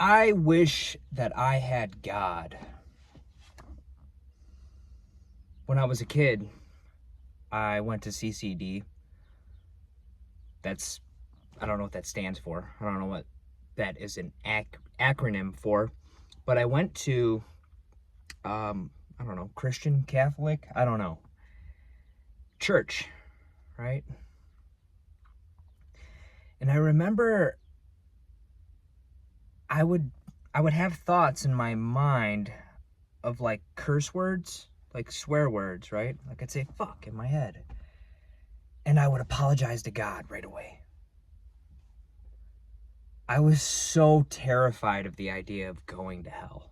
I wish that I had God. When I was a kid, I went to CCD. I don't know what that stands for. I don't know what that is an acronym for. But I went to, I don't know, Christian, Catholic, I don't know, church, right? And I remember I would have thoughts in my mind of like curse words, like swear words, right? Like I'd say fuck in my head. And I would apologize to God right away. I was so terrified of the idea of going to hell.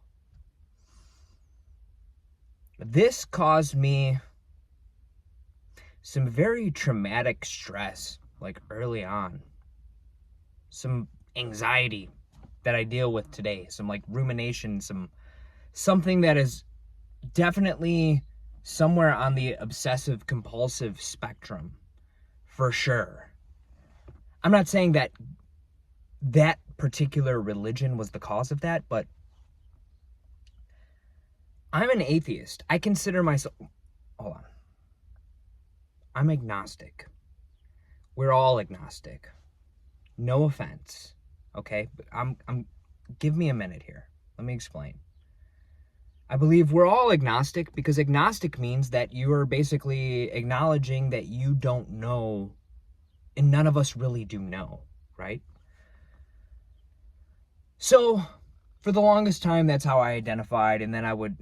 This caused me some very traumatic stress, like early on. Some anxiety that I deal with today, some like rumination, something that is definitely somewhere on the obsessive compulsive spectrum, for sure. I'm not saying that particular religion was the cause of that, but I'm an atheist. I consider myself, hold on. I'm agnostic. We're all agnostic. No offense, okay? But give me a minute here. Let me explain. I believe we're all agnostic because agnostic means that you are basically acknowledging that you don't know, and none of us really do know, right? So, for the longest time, that's how I identified, and then I would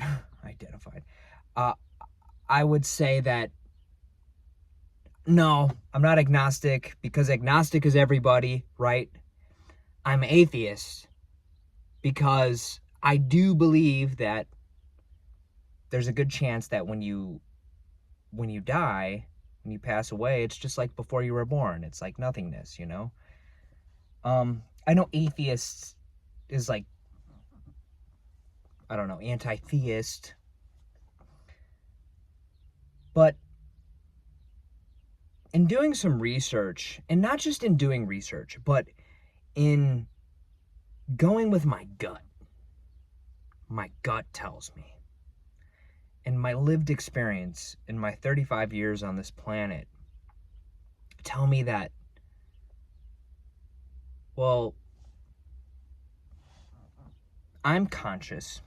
I would say that no, I'm not agnostic because agnostic is everybody, right? I'm atheist because I do believe that there's a good chance that when you die, when you pass away, it's just like before you were born. It's like nothingness, you know? I know atheists is like, I don't know, anti-theist. But in doing some research, and not just in doing research, but in going with my gut tells me, and my lived experience in my 35 years on this planet tell me that, well, I'm conscious.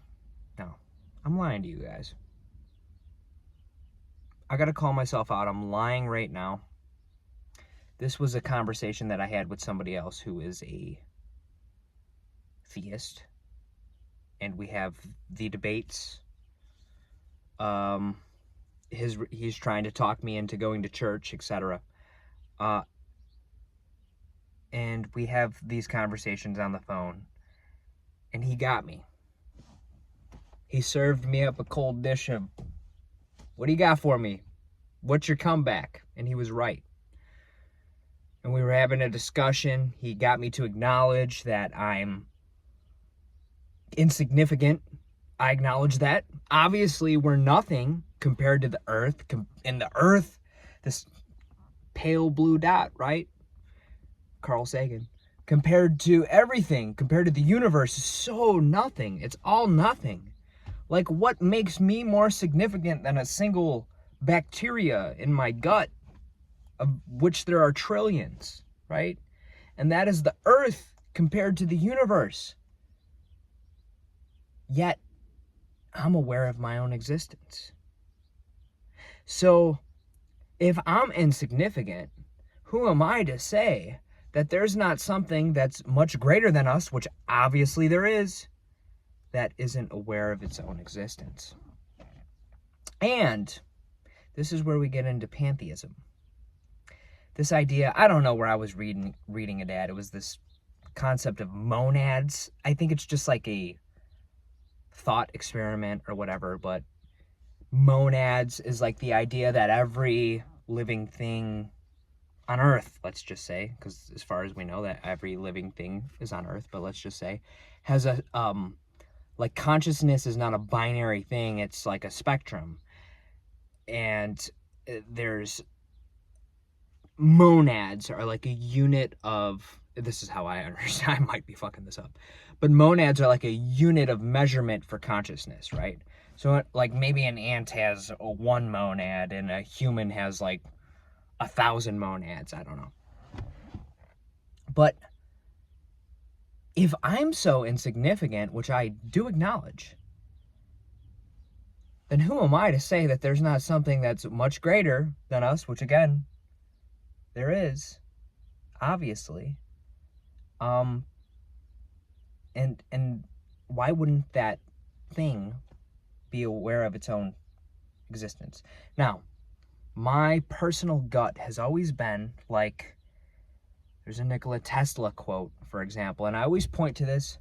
No, I'm lying to you guys. I gotta call myself out. I'm lying right now. This was a conversation that I had with somebody else who is a theist, and we have the debates. He's trying to talk me into going to church, etc. And we have these conversations on the phone, and he got me. He served me up a cold dish of, what do you got for me? What's your comeback? And he was right. And we were having a discussion. He got me to acknowledge that I'm insignificant. I acknowledge that. Obviously, we're nothing compared to the earth. And the earth, this pale blue dot, right? Carl Sagan. Compared to everything, compared to the universe, is so nothing. It's all nothing. Like, what makes me more significant than a single bacteria in my gut, of which there are trillions, right? And that is the earth compared to the universe. Yet, I'm aware of my own existence. So, if I'm insignificant, who am I to say that there's not something that's much greater than us, which obviously there is, that isn't aware of its own existence? And this is where we get into pantheism. This idea, I don't know where I was reading it at. It was this concept of monads. I think it's just like a thought experiment or whatever, but monads is like the idea that every living thing on Earth, let's just say, because as far as we know that every living thing is on Earth, but let's just say, has a, like consciousness is not a binary thing, it's like a spectrum. And there's monads are like a unit of this is how I understand, I might be fucking this up, but monads are like a unit of measurement for consciousness, right? So like maybe an ant has one monad and a human has like 1,000 monads. I don't know. But if I'm so insignificant, which I do acknowledge, then who am I to say that there's not something that's much greater than us, which again, there is, obviously. And why wouldn't that thing be aware of its own existence? Now, my personal gut has always been like, there's a Nikola Tesla quote, for example, and I always point to this.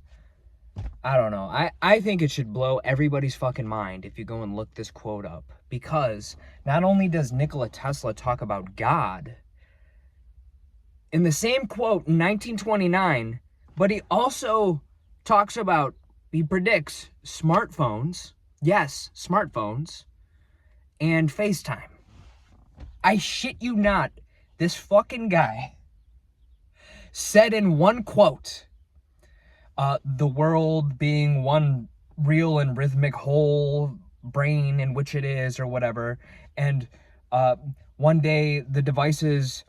I don't know. I think it should blow everybody's fucking mind if you go and look this quote up, because not only does Nikola Tesla talk about God in the same quote in 1929, but he also talks about, he predicts smartphones, yes, smartphones, and FaceTime. I shit you not, this fucking guy said in one quote, the world being one real and rhythmic whole brain in which it is, or whatever, and one day the devices,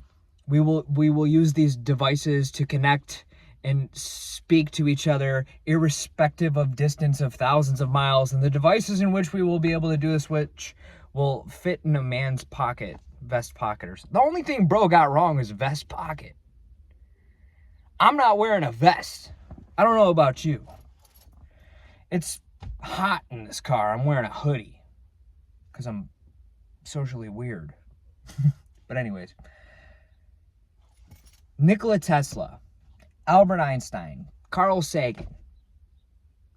we will use these devices to connect and speak to each other irrespective of distance of thousands of miles, and the devices in which we will be able to do this, which will fit in a man's pocket, vest pocket, or something. The only thing bro got wrong is vest pocket. I'm not wearing a vest. I don't know about you. It's hot in this car. I'm wearing a hoodie because I'm socially weird. But anyways, Nikola Tesla, Albert Einstein, Carl Sagan,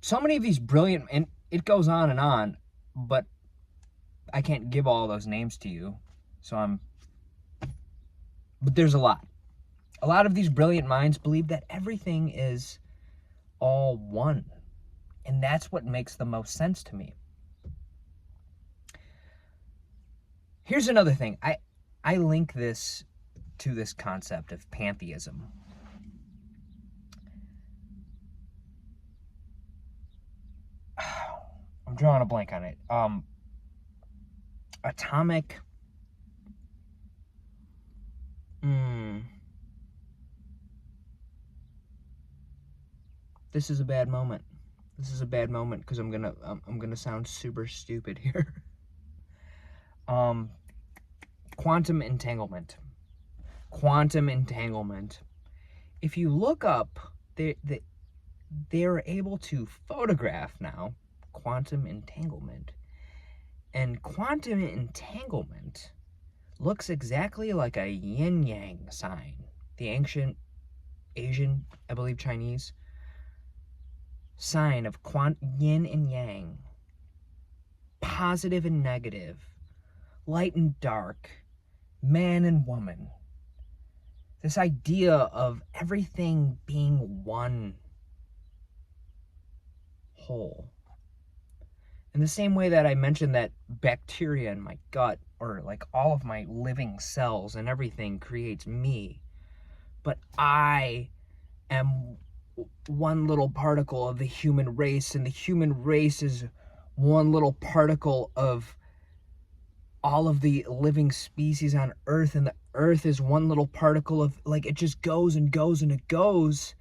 so many of these brilliant, and it goes on, but I can't give all those names to you, but there's a lot. A lot of these brilliant minds believe that everything is all one, and that's what makes the most sense to me. Here's another thing. I link this to this concept of pantheism. I'm drawing a blank on it. Atomic. This is a bad moment. This is a bad moment because I'm gonna sound super stupid here. Quantum entanglement. Quantum entanglement. If you look up, they're able to photograph now quantum entanglement, and quantum entanglement looks exactly like a yin-yang sign. The ancient Asian, I believe Chinese, sign of yin and yang, positive and negative, light and dark, man and woman. This idea of everything being one whole. In the same way that I mentioned that bacteria in my gut, or like all of my living cells and everything creates me, but I am one little particle of the human race, and the human race is one little particle of all of the living species on Earth, and the Earth is one little particle of, like, it just goes and goes and it goes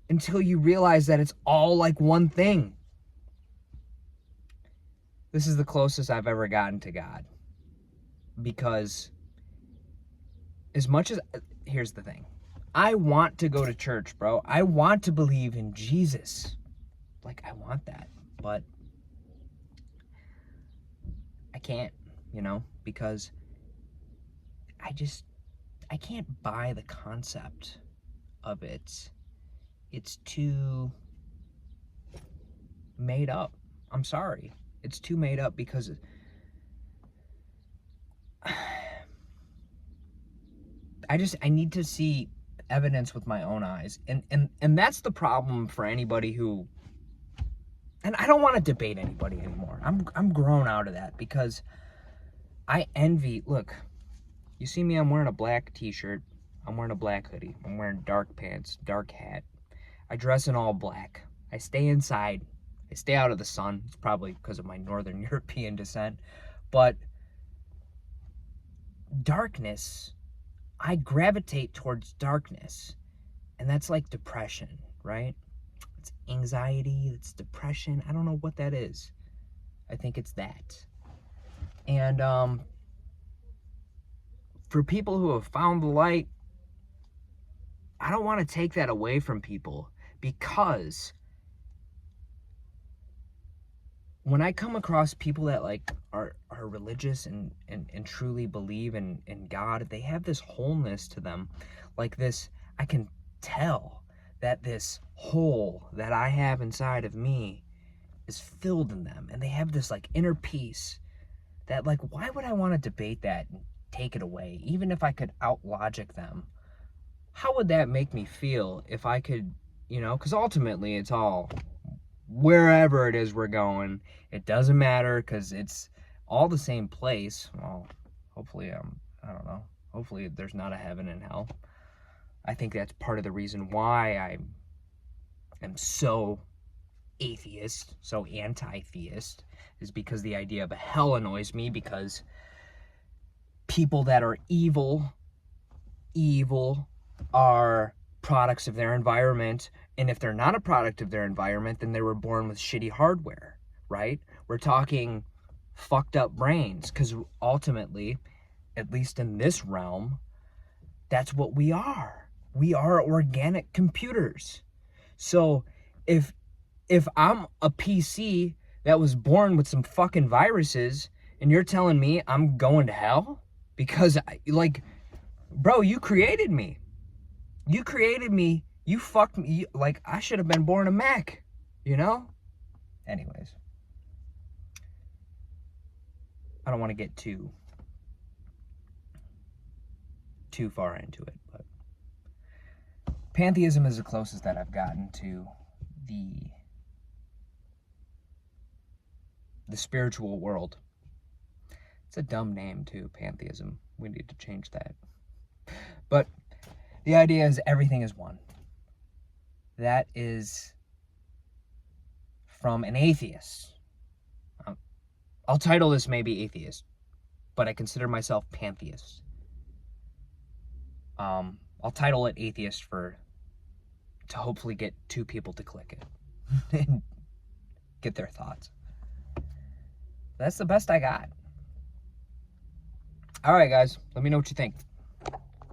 until you realize that it's all like one thing. This is the closest I've ever gotten to God, because as much as, here's the thing, I want to go to church, bro. I want to believe in Jesus. Like, I want that, but I can't, because I can't buy the concept of it. It's too made up. I'm sorry. It's too made up, because I need to see evidence with my own eyes. And that's the problem for anybody who, and I don't want to debate anybody anymore. I'm grown out of that, because I envy, look, you see me, I'm wearing a black t-shirt. I'm wearing a black hoodie. I'm wearing dark pants, dark hat. I dress in all black. I stay inside. I stay out of the sun. It's probably because of my Northern European descent. But darkness, I gravitate towards darkness. And that's like depression, right? It's anxiety, it's depression. I don't know what that is. I think it's that. And for people who have found the light, I don't want to take that away from people, because when I come across people that like are religious and truly believe in God, they have this wholeness to them. Like this, I can tell that this hole that I have inside of me is filled in them, and they have this like inner peace that, like, why would I want to debate that and take it away? Even if I could out logic them, how would that make me feel if I could, because ultimately it's all, wherever it is we're going, it doesn't matter, because it's all the same place. Well, hopefully, I don't know, hopefully there's not a heaven and hell. I think that's part of the reason why I am so atheist, so anti-theist, is because the idea of a hell annoys me, because people that are evil are products of their environment, and if they're not a product of their environment, then they were born with shitty hardware, right? We're talking fucked up brains, because ultimately, at least in this realm, that's what we are. We are organic computers. So if I'm a PC that was born with some fucking viruses, and you're telling me I'm going to hell because bro, you created me. You created me. You fucked me. Like, I should have been born a Mac, Anyways, I don't want to get too far into it, but pantheism is the closest that I've gotten to the spiritual world. It's a dumb name too, pantheism. We need to change that. But the idea is everything is one. That is from an atheist. I'll title this maybe atheist, but I consider myself pantheist. I'll title it atheist to hopefully get 2 people to click it and get their thoughts. That's the best I got. All right, guys, let me know what you think.